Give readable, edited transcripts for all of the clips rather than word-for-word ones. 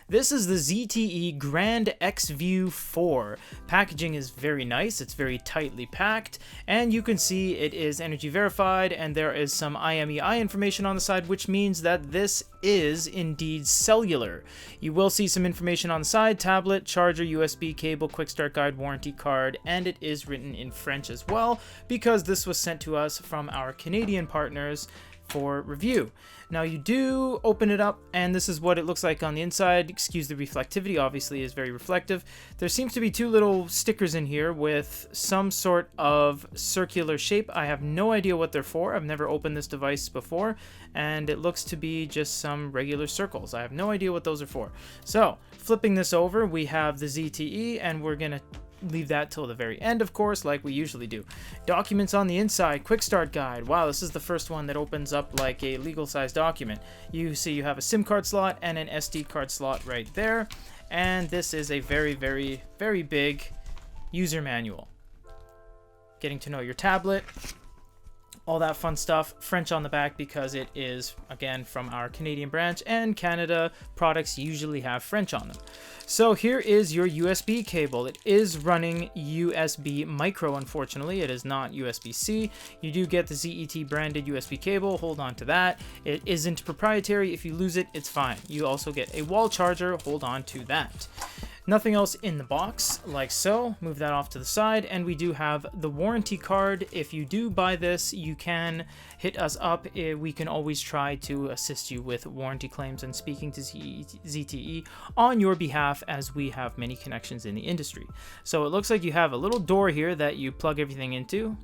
This is the ZTE Grand X-View 4. Packaging is very nice, it's very tightly packed, and you can see it is energy verified, and there is some IMEI information on the side, which means that this is indeed cellular. You will see some information on the side: tablet, charger, USB cable, quick start guide, warranty card, and it is written in French as well, because this was sent to us from our Canadian partners for review. Now you do open it up, and this is what it looks like on the inside. Excuse the reflectivity, obviously is very reflective. There seems to be two little stickers in here with some sort of circular shape. I have no idea what they're for. I've never opened this device before, and it looks to be just some regular circles. I have no idea what those are for. So flipping this over, we have the ZTE, and we're gonna leave that till the very end, of course, like we usually do. Documents on the inside: quick start guide. Wow, this is the first one that opens up like a legal size document. You see you have a SIM card slot and an SD card slot right there, and this is a very, very, very big user manual. Getting to know your tablet, all that fun stuff. French on the back because it is, again, from our Canadian branch, and Canada products usually have French on them. So here is your USB cable. It is running USB micro, unfortunately. It is not USB-C. You do get the ZTE branded USB cable. Hold on to that. It isn't proprietary. If you lose it, it's fine. You also get a wall charger. Hold on to that. Nothing else in the box, like so. Move that off to the side, and we do have the warranty card. If you do buy this, you can hit us up. We can always try to assist you with warranty claims and speaking to ZTE on your behalf, as we have many connections in the industry. So it looks like you have a little door here that you plug everything into,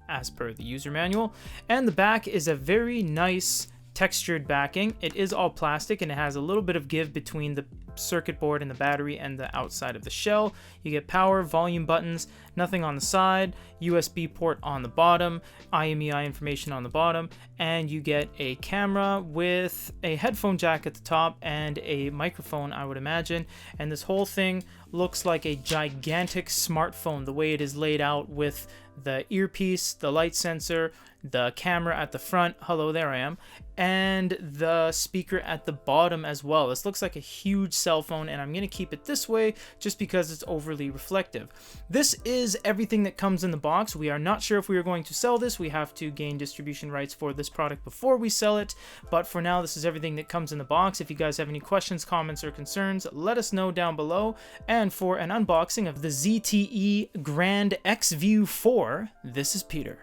as per the user manual, and the back is a very nice textured backing. It is all plastic, and it has a little bit of give between the circuit board and the battery and the outside of the shell. You get power, volume buttons, nothing on the side, USB port on the bottom, IMEI information on the bottom, and you get a camera with a headphone jack at the top and a microphone, I would imagine. And this whole thing looks like a gigantic smartphone, the way it is laid out, with the earpiece, the light sensor, the camera at the front, hello, there I am, and the speaker at the bottom as well. This looks like a huge cell phone, and I'm going to keep it this way just because it's overly reflective. This is everything that comes in the box. We are not sure if we are going to sell this. We have to gain distribution rights for this product before we sell it, but for now, this is everything that comes in the box. If you guys have any questions, comments, or concerns, let us know down below. And for an unboxing of the ZTE Grand X-View 4, this is Peter.